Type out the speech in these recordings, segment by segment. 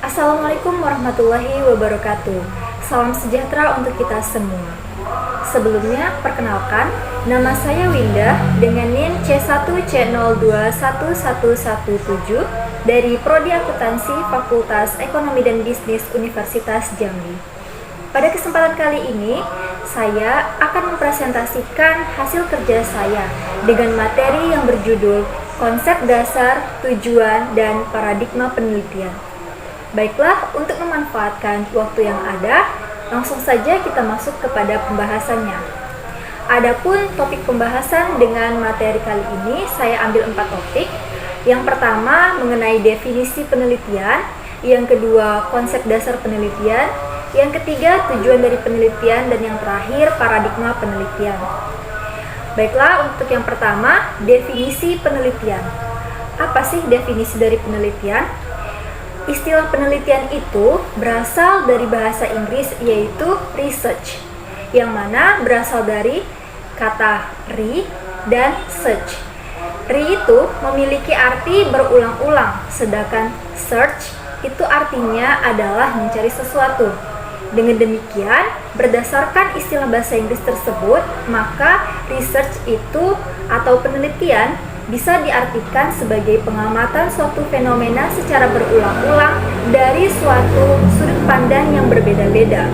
Assalamualaikum warahmatullahi wabarakatuh. Salam sejahtera untuk kita semua. Sebelumnya, perkenalkan, nama saya Winda dengan NIM C1C021117 dari Prodi Akuntansi Fakultas Ekonomi dan Bisnis Universitas Jambi. Pada kesempatan kali ini, saya akan mempresentasikan hasil kerja saya dengan materi yang berjudul Konsep Dasar, Tujuan, dan Paradigma Penelitian. Baiklah, untuk memanfaatkan waktu yang ada, langsung saja kita masuk kepada pembahasannya. Adapun topik pembahasan dengan materi kali ini, saya ambil 4 topik. Yang pertama mengenai definisi penelitian, yang kedua konsep dasar penelitian, yang ketiga tujuan dari penelitian, dan yang terakhir paradigma penelitian. Baiklah, untuk yang pertama, definisi penelitian. Apa sih definisi dari penelitian? Istilah penelitian itu berasal dari bahasa Inggris yaitu research, yang mana berasal dari kata re dan search. Re itu memiliki arti berulang-ulang, sedangkan search itu artinya adalah mencari sesuatu. Dengan demikian, berdasarkan istilah bahasa Inggris tersebut, maka research itu atau penelitian bisa diartikan sebagai pengamatan suatu fenomena secara berulang-ulang dari suatu sudut pandang yang berbeda-beda.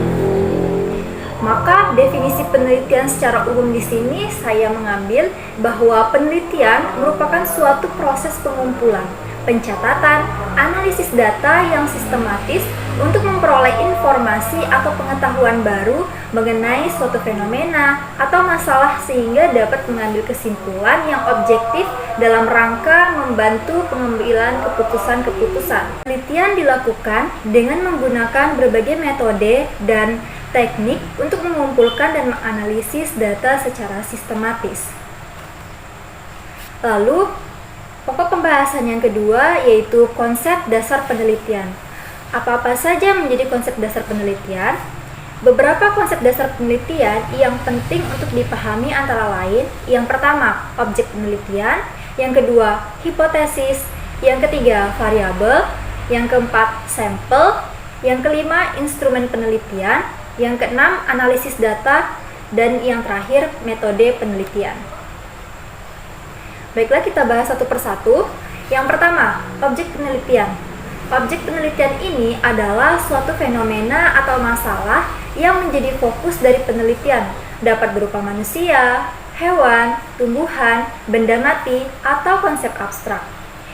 Maka definisi penelitian secara umum di sini saya mengambil bahwa penelitian merupakan suatu proses pengumpulan, pencatatan, analisis data yang sistematis untuk memperoleh informasi atau pengetahuan baru mengenai suatu fenomena atau masalah sehingga dapat mengambil kesimpulan yang objektif dalam rangka membantu pengambilan keputusan-keputusan. Penelitian dilakukan dengan menggunakan berbagai metode dan teknik untuk mengumpulkan dan menganalisis data secara sistematis. Lalu, pokok pembahasan yang kedua yaitu konsep dasar penelitian. Apa-apa saja menjadi konsep dasar penelitian? Beberapa konsep dasar penelitian yang penting untuk dipahami antara lain, yang pertama, objek penelitian, yang kedua, hipotesis, yang ketiga, variabel, yang keempat, sampel, yang kelima, instrumen penelitian, yang keenam, analisis data, dan yang terakhir, metode penelitian. Baiklah, kita bahas satu persatu. Yang pertama, objek penelitian. Objek penelitian ini adalah suatu fenomena atau masalah yang menjadi fokus dari penelitian, dapat berupa manusia, hewan, tumbuhan, benda mati, atau konsep abstrak.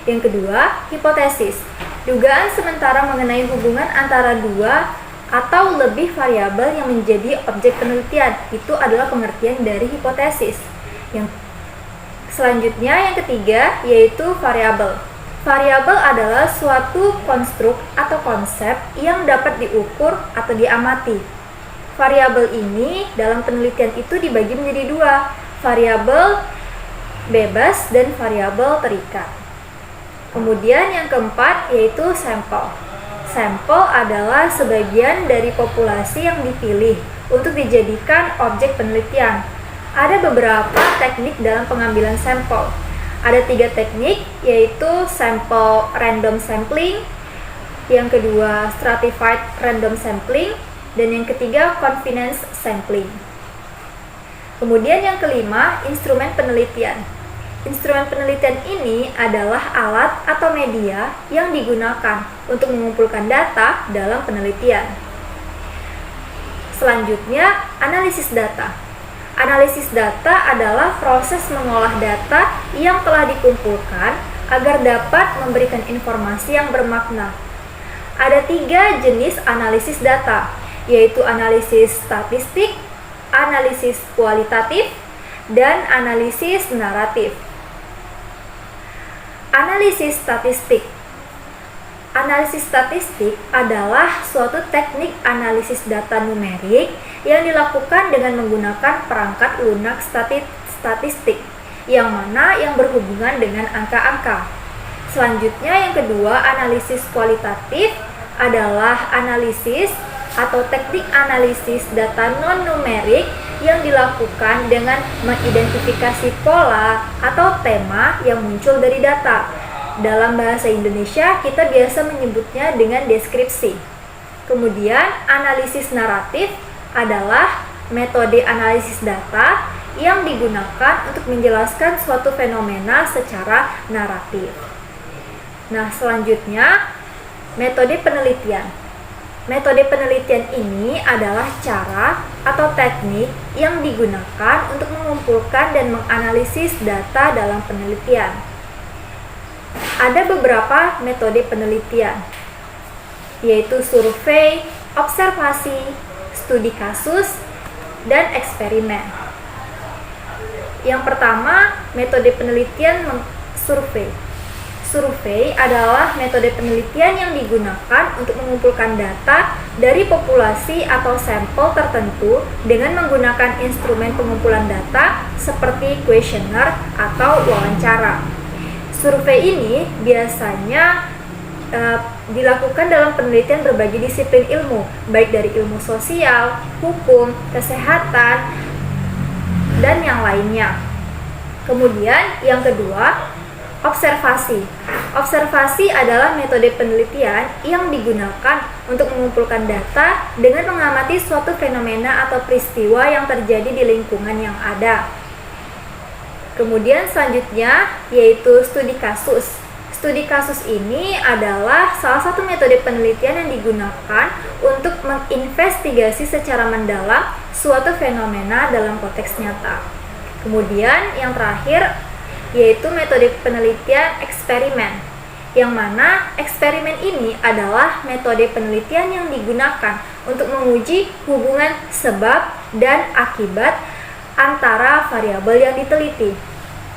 Yang kedua, hipotesis. Dugaan sementara mengenai hubungan antara dua atau lebih variabel yang menjadi objek penelitian. Itu adalah pengertian dari hipotesis. Yang selanjutnya, yang ketiga, yaitu variabel. Variabel adalah suatu konstruk atau konsep yang dapat diukur atau diamati. Variabel ini dalam penelitian itu dibagi menjadi dua, variabel bebas dan variabel terikat. Kemudian yang keempat yaitu sampel. Sampel adalah sebagian dari populasi yang dipilih untuk dijadikan objek penelitian. Ada beberapa teknik dalam pengambilan sampel. Ada 3 teknik, yaitu sampel random sampling, yang kedua stratified random sampling, dan yang ketiga confidence sampling. Kemudian yang kelima, instrumen penelitian. Instrumen penelitian ini adalah alat atau media yang digunakan untuk mengumpulkan data dalam penelitian. Selanjutnya, analisis data. Analisis data adalah proses mengolah data yang telah dikumpulkan agar dapat memberikan informasi yang bermakna. Ada 3 jenis analisis data, yaitu analisis statistik, analisis kualitatif, dan analisis naratif. Analisis statistik. Analisis statistik adalah suatu teknik analisis data numerik yang dilakukan dengan menggunakan perangkat lunak statistik, yang mana yang berhubungan dengan angka-angka. Selanjutnya yang kedua, analisis kualitatif adalah analisis atau teknik analisis data non-numerik yang dilakukan dengan mengidentifikasi pola atau tema yang muncul dari data. Dalam bahasa Indonesia, kita biasa menyebutnya dengan deskripsi. Kemudian, analisis naratif adalah metode analisis data yang digunakan untuk menjelaskan suatu fenomena secara naratif. Nah, selanjutnya, metode penelitian. Metode penelitian ini adalah cara atau teknik yang digunakan untuk mengumpulkan dan menganalisis data dalam penelitian. Ada beberapa metode penelitian, yaitu survei, observasi, studi kasus, dan eksperimen. Yang pertama, metode penelitian survei. Survei adalah metode penelitian yang digunakan untuk mengumpulkan data dari populasi atau sampel tertentu dengan menggunakan instrumen pengumpulan data seperti kuesioner atau wawancara. Survei ini biasanya dilakukan dalam penelitian berbagai disiplin ilmu, baik dari ilmu sosial, hukum, kesehatan, dan yang lainnya. Kemudian yang kedua, observasi. Observasi adalah metode penelitian yang digunakan untuk mengumpulkan data dengan mengamati suatu fenomena atau peristiwa yang terjadi di lingkungan yang ada. Kemudian selanjutnya yaitu studi kasus. Studi kasus ini adalah salah satu metode penelitian yang digunakan untuk menginvestigasi secara mendalam suatu fenomena dalam konteks nyata. Kemudian yang terakhir yaitu metode penelitian eksperimen, yang mana eksperimen ini adalah metode penelitian yang digunakan untuk menguji hubungan sebab dan akibat antara variabel yang diteliti.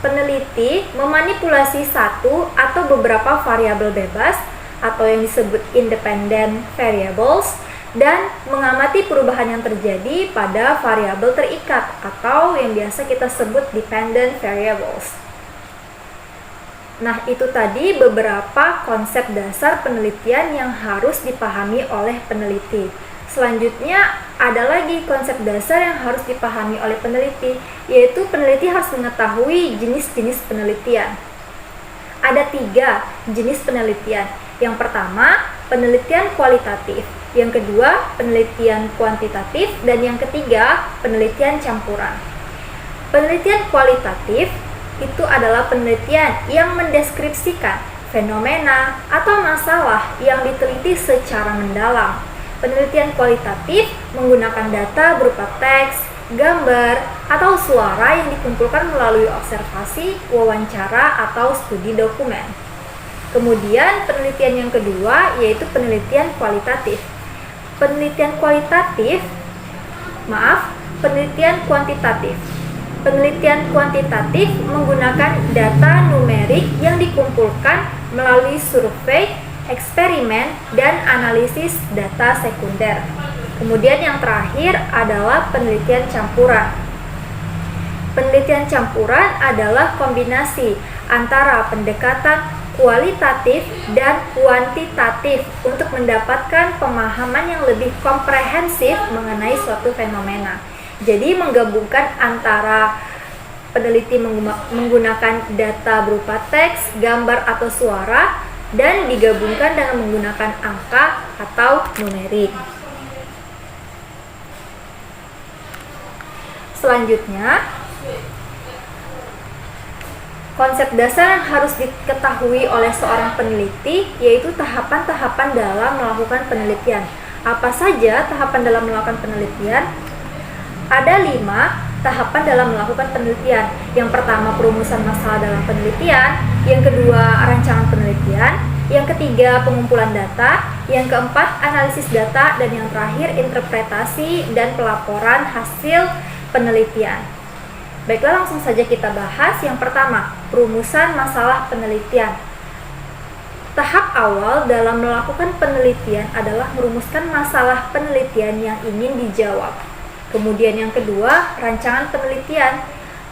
Peneliti memanipulasi satu atau beberapa variabel bebas atau yang disebut independent variables dan mengamati perubahan yang terjadi pada variabel terikat atau yang biasa kita sebut dependent variables. Nah, itu tadi beberapa konsep dasar penelitian yang harus dipahami oleh peneliti. Selanjutnya, ada lagi konsep dasar yang harus dipahami oleh peneliti, yaitu peneliti harus mengetahui jenis-jenis penelitian. Ada 3 jenis penelitian. Yang pertama, penelitian kualitatif. Yang kedua, penelitian kuantitatif. Dan yang ketiga, penelitian campuran. Penelitian kualitatif itu adalah penelitian yang mendeskripsikan fenomena atau masalah yang diteliti secara mendalam. Penelitian kualitatif menggunakan data berupa teks, gambar, atau suara yang dikumpulkan melalui observasi, wawancara, atau studi dokumen. Kemudian penelitian yang kedua yaitu penelitian kualitatif. Penelitian kuantitatif. Penelitian kuantitatif menggunakan data numerik yang dikumpulkan melalui survei, eksperimen, dan analisis data sekunder. Kemudian yang terakhir adalah penelitian campuran. Penelitian campuran adalah kombinasi antara pendekatan kualitatif dan kuantitatif untuk mendapatkan pemahaman yang lebih komprehensif mengenai suatu fenomena. Jadi menggabungkan antara peneliti menggunakan data berupa teks, gambar, atau suara dan digabungkan dengan menggunakan angka atau numerik. Selanjutnya, konsep dasar yang harus diketahui oleh seorang peneliti yaitu tahapan-tahapan dalam melakukan penelitian. Apa saja tahapan dalam melakukan penelitian? Ada 5 tahapan dalam melakukan penelitian. Yang pertama, perumusan masalah dalam penelitian. Yang kedua, rancangan penelitian. Yang ketiga, pengumpulan data. Yang keempat, analisis data. Dan yang terakhir, interpretasi dan pelaporan hasil penelitian. Baiklah, langsung saja kita bahas. Yang pertama, perumusan masalah penelitian. Tahap awal dalam melakukan penelitian adalah merumuskan masalah penelitian yang ingin dijawab. Kemudian yang kedua, rancangan penelitian.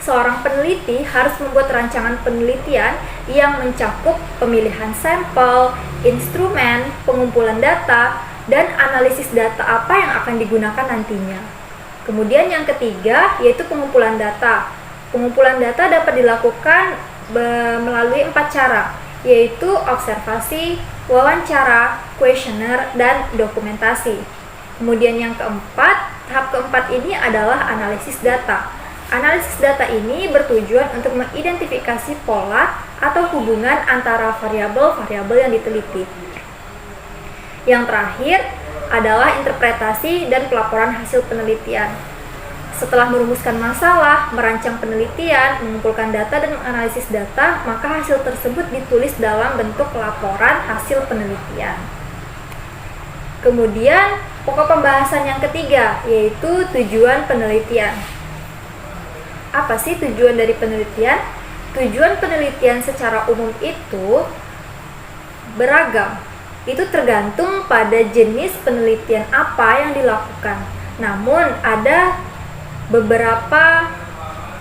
Seorang peneliti harus membuat rancangan penelitian yang mencakup pemilihan sampel, instrumen, pengumpulan data, dan analisis data apa yang akan digunakan nantinya. Kemudian yang ketiga, yaitu pengumpulan data. Pengumpulan data dapat dilakukan melalui 4 cara. yaitu observasi, wawancara, kuesioner, dan dokumentasi. Kemudian yang keempat, tahap keempat ini adalah analisis data. Analisis data ini bertujuan untuk mengidentifikasi pola atau hubungan antara variabel-variabel yang diteliti. Yang terakhir adalah interpretasi dan pelaporan hasil penelitian. Setelah merumuskan masalah, merancang penelitian, mengumpulkan data dan menganalisis data, maka hasil tersebut ditulis dalam bentuk laporan hasil penelitian. Kemudian, pokok pembahasan yang ketiga, yaitu tujuan penelitian. Apa sih tujuan dari penelitian? Tujuan penelitian secara umum itu beragam. Itu tergantung pada jenis penelitian apa yang dilakukan. Namun, ada beberapa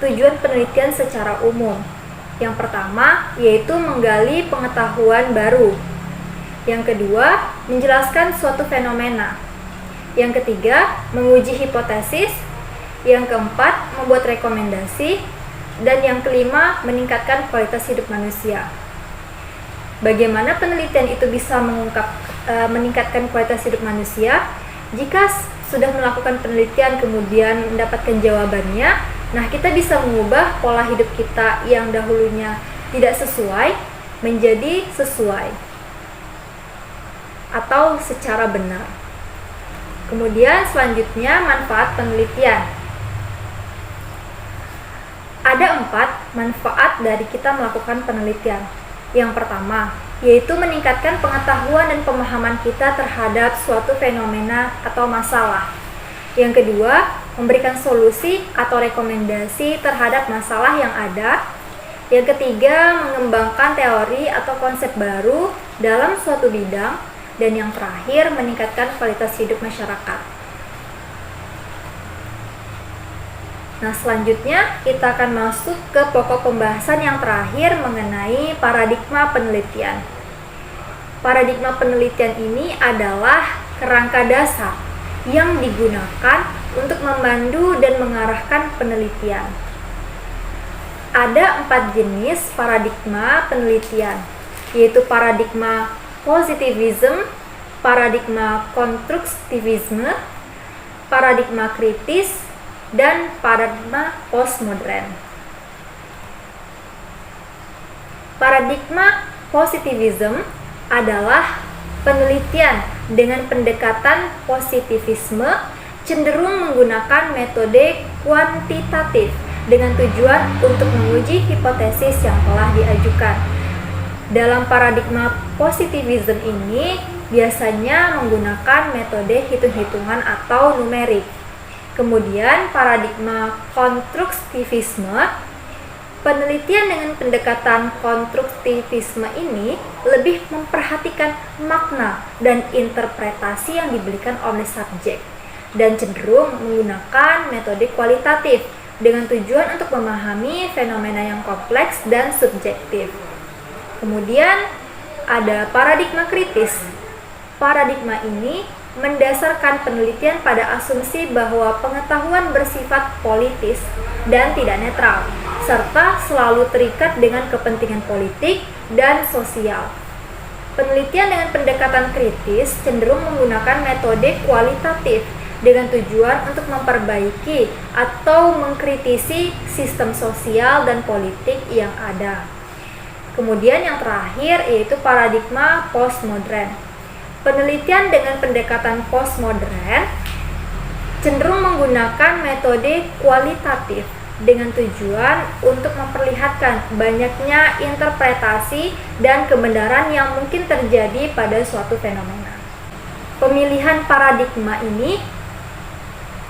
tujuan penelitian secara umum. Yang pertama yaitu menggali pengetahuan baru. Yang kedua, menjelaskan suatu fenomena. Yang ketiga, menguji hipotesis. Yang keempat, membuat rekomendasi. Dan yang kelima, meningkatkan kualitas hidup manusia. Bagaimana penelitian itu bisa meningkatkan kualitas hidup manusia? Jika sudah melakukan penelitian kemudian mendapatkan jawabannya, nah kita bisa mengubah pola hidup kita yang dahulunya tidak sesuai menjadi sesuai atau secara benar. Kemudian selanjutnya manfaat penelitian. Ada 4 manfaat dari kita melakukan penelitian. Yang pertama, yaitu meningkatkan pengetahuan dan pemahaman kita terhadap suatu fenomena atau masalah. Yang kedua, memberikan solusi atau rekomendasi terhadap masalah yang ada. Yang ketiga, mengembangkan teori atau konsep baru dalam suatu bidang. Dan yang terakhir, meningkatkan kualitas hidup masyarakat. Nah, selanjutnya kita akan masuk ke pokok pembahasan yang terakhir mengenai paradigma penelitian. Paradigma penelitian ini adalah kerangka dasar yang digunakan untuk memandu dan mengarahkan penelitian. Ada 4 jenis paradigma penelitian, yaitu paradigma positivisme, paradigma konstruktivisme, paradigma kritis, dan paradigma postmodern. Paradigma positivisme adalah penelitian dengan pendekatan positivisme cenderung menggunakan metode kuantitatif dengan tujuan untuk menguji hipotesis yang telah diajukan. Dalam paradigma positivisme ini biasanya menggunakan metode hitung-hitungan atau numerik. Kemudian paradigma konstruktivisme, penelitian dengan pendekatan konstruktivisme ini lebih memperhatikan makna dan interpretasi yang diberikan oleh subjek dan cenderung menggunakan metode kualitatif dengan tujuan untuk memahami fenomena yang kompleks dan subjektif. Kemudian ada paradigma kritis. Paradigma ini mendasarkan penelitian pada asumsi bahwa pengetahuan bersifat politis dan tidak netral, serta selalu terikat dengan kepentingan politik dan sosial. Penelitian dengan pendekatan kritis cenderung menggunakan metode kualitatif dengan tujuan untuk memperbaiki atau mengkritisi sistem sosial dan politik yang ada. Kemudian yang terakhir yaitu paradigma postmodern. Penelitian dengan pendekatan postmodern cenderung menggunakan metode kualitatif dengan tujuan untuk memperlihatkan banyaknya interpretasi dan kebenaran yang mungkin terjadi pada suatu fenomena. Pemilihan paradigma ini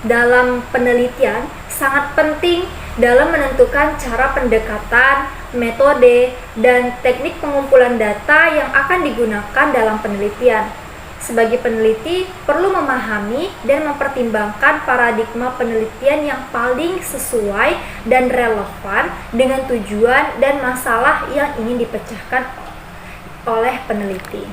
dalam penelitian sangat penting dalam menentukan cara pendekatan, metode, dan teknik pengumpulan data yang akan digunakan dalam penelitian. Sebagai peneliti, perlu memahami dan mempertimbangkan paradigma penelitian yang paling sesuai dan relevan dengan tujuan dan masalah yang ingin dipecahkan oleh peneliti.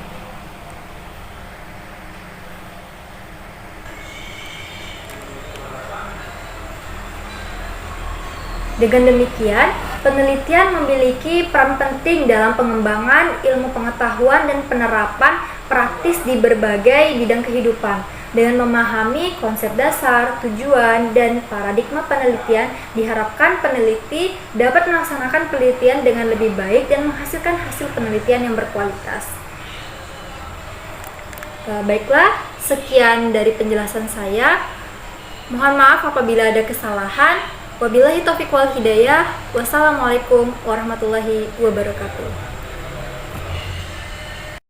Dengan demikian, Penelitian memiliki peran penting dalam pengembangan ilmu pengetahuan dan penerapan praktis di berbagai bidang kehidupan. Dengan memahami konsep dasar, tujuan, dan paradigma penelitian, diharapkan peneliti dapat melaksanakan penelitian dengan lebih baik dan menghasilkan hasil penelitian yang berkualitas. Baiklah, sekian dari penjelasan saya. Mohon maaf apabila ada kesalahan. Wabillahi taufiq wal hidayah. Wassalamualaikum warahmatullahi wabarakatuh.